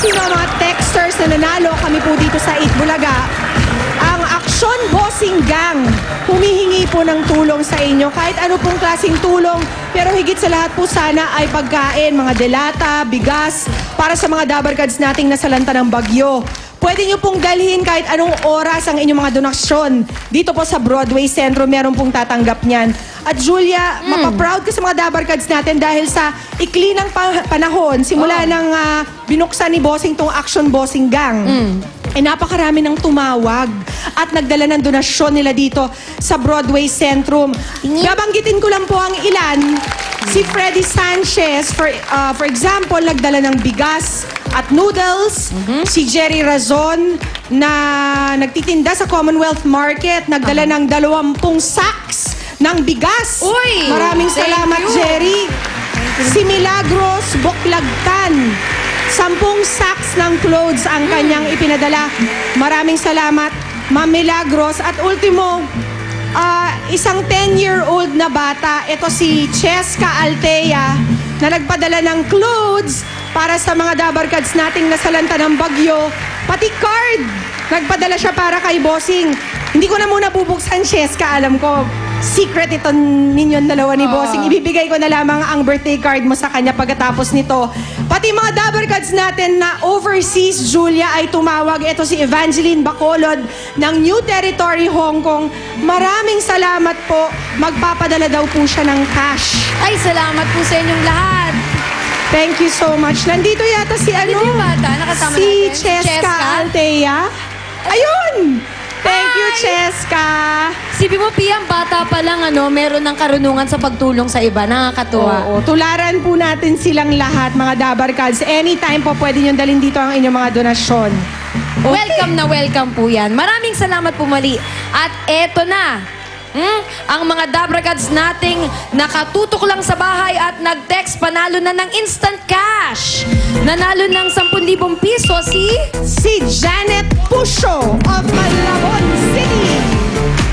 sino ang mga texters na nanalo, kami po dito sa 8 Bulaga. Ang Aksyon Bossing Gang, humihingi po ng tulong sa inyo. Kahit ano pong klaseng tulong, pero higit sa lahat po sana ay pagkain, mga delata, bigas, para sa mga dabarkads nating nasalanta ng bagyo. Pwede nyo pong dalhin kahit anong oras ang inyong mga donasyon. Dito po sa Broadway Centro, meron pong tatanggap niyan. At Julia, mapaproud ka sa mga dabarkads natin dahil sa ikli ng panahon, simula nang binuksan ni Bossing tong Action Bossing Gang. Napakarami ng tumawag at nagdala ng donasyon nila dito sa Broadway Centrum. Babanggitin ko lang po ang ilan. Si Freddy Sanchez, for example, nagdala ng bigas at noodles. Si Jerry Razon, na nagtitinda sa Commonwealth Market, nagdala ng 20 sacks ng bigas. Uy! Maraming salamat, Jerry. Si Milagros Buklagtan, 10 sacks ng clothes ang kanyang ipinadala. Maraming salamat, Ma'am Milagros. At ultimo, isang 10-year-old na bata, ito si Cheska Altea, na nagpadala ng clothes para sa mga dabarkads nating nasalanta ng bagyo. Pati card, nagpadala siya para kay Bossing. Hindi ko na muna bubuksan, Cheska. Alam ko, secret ito ninyong dalawa ni Bossing. Ibibigay ko na lamang ang birthday card mo sa kanya pagkatapos nito. Pati mga dabarkads natin na overseas, Julia, ay tumawag. Ito si Evangeline Bacolod ng New Territory, Hong Kong. Maraming salamat po. Magpapadala daw po siya ng cash. Ay, salamat po sa inyong lahat. Thank you so much. Nandito yata si ano? Yung bata, nakasama si natin. Cheska Altea. Ayun! Thank you, Cheska. Sipi mo, Pia, bata pa lang, meron ng karunungan sa pagtulong sa iba. Nakakatuwa. Oo, tularan po natin silang lahat, mga dabarkads. Anytime po pwede nyo dalhin dito ang inyong mga donasyon. Okay. Welcome na welcome po yan. Maraming salamat po muli. At eto na, ang mga dabarkads nating nakatutok lang sa bahay at nag-text, panalo na ng instant cash. Nanalo ng 10,000 piso si Janet Pusho of Malabon City.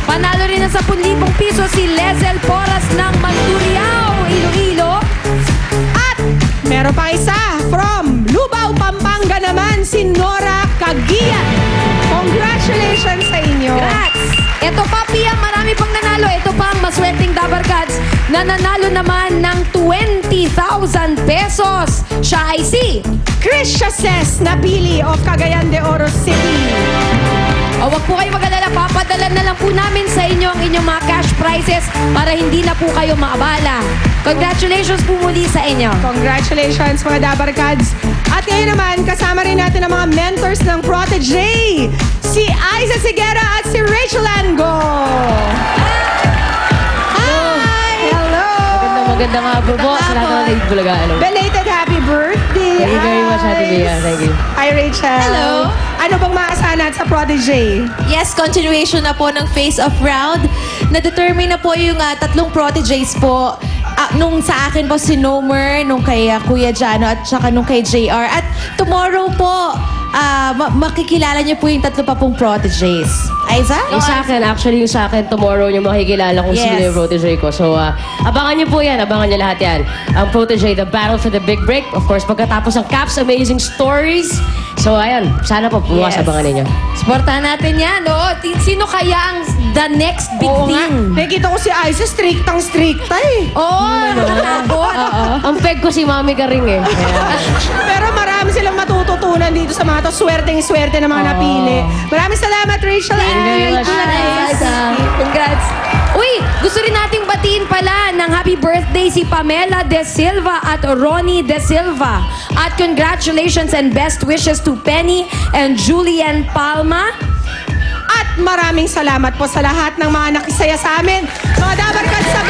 Panalo rin ng 10,000 piso si Lezel Porras ng Mandurriao, Iloilo. At meron pang isa from Lubao, Pampanga naman, si Nora Caguian. Congratulations sa inyo. Congrats! Ito pa, Pia, marami pang nanalo. Ito pa ang maswerteng dabarkads na nanalo naman ng 20,000 pesos. Siya ay si Chris Chases Napili of Cagayan de Oro City. Huwag po kayo mag-alala, papadala na lang po namin sa inyo ang inyong mga cash prizes para hindi na po kayo maabala. Congratulations po muli sa inyo. Congratulations, mga dabarkads. At ngayon naman, kasama rin natin ang mga mentors ng Protege, si Aiza Sigera at si Rachel Ango. Hi! Hello! Magandang hapon po sa lahat ng Late Bulaga. Belated happy birthday! Thank you very much, Ate Bea. Thank you. Hi, Rachel. Hello. Ano bang maasahan natin sa Protege? Yes, continuation na po ng Face of Round. Na-determine na po yung tatlong proteges po. Nung sa akin po si Nomer, nung kay Kuya Jano at saka nung kay JR. At tomorrow po, makikilala niyo po yung tatlo pa pong proteges. Aiza? Yung sa akin, actually yung sa akin, tomorrow yung makikilala kung sino yung protege ko. So, abangan niyo po yan. Abangan niyo lahat yan. Ang protege, The Battle for the Big Break. Of course, pagkatapos ng Caps Amazing Stories. So, ayan. Sana po bukas abangan ninyo. Supportahan natin yan. Oo. Sino kaya ang the next big thing? Nakikita ko si Aiza, striktang-strikta eh. Oo, nakatakot. Ang peg ko si Mami Karing eh. Pero marami silang matututunan dito sa mga to. Swerteng-swerte na mga napili. Maraming salamat, Rachel. Thank you very much. Congrats. Uy, gusto rin nating batiin pala ng happy birthday si Pamela De Silva at Ronnie De Silva. At congratulations and best wishes to Penny and Julian Palma. At maraming salamat po sa lahat ng mga nakisaya sa amin. Mga dabarkads sa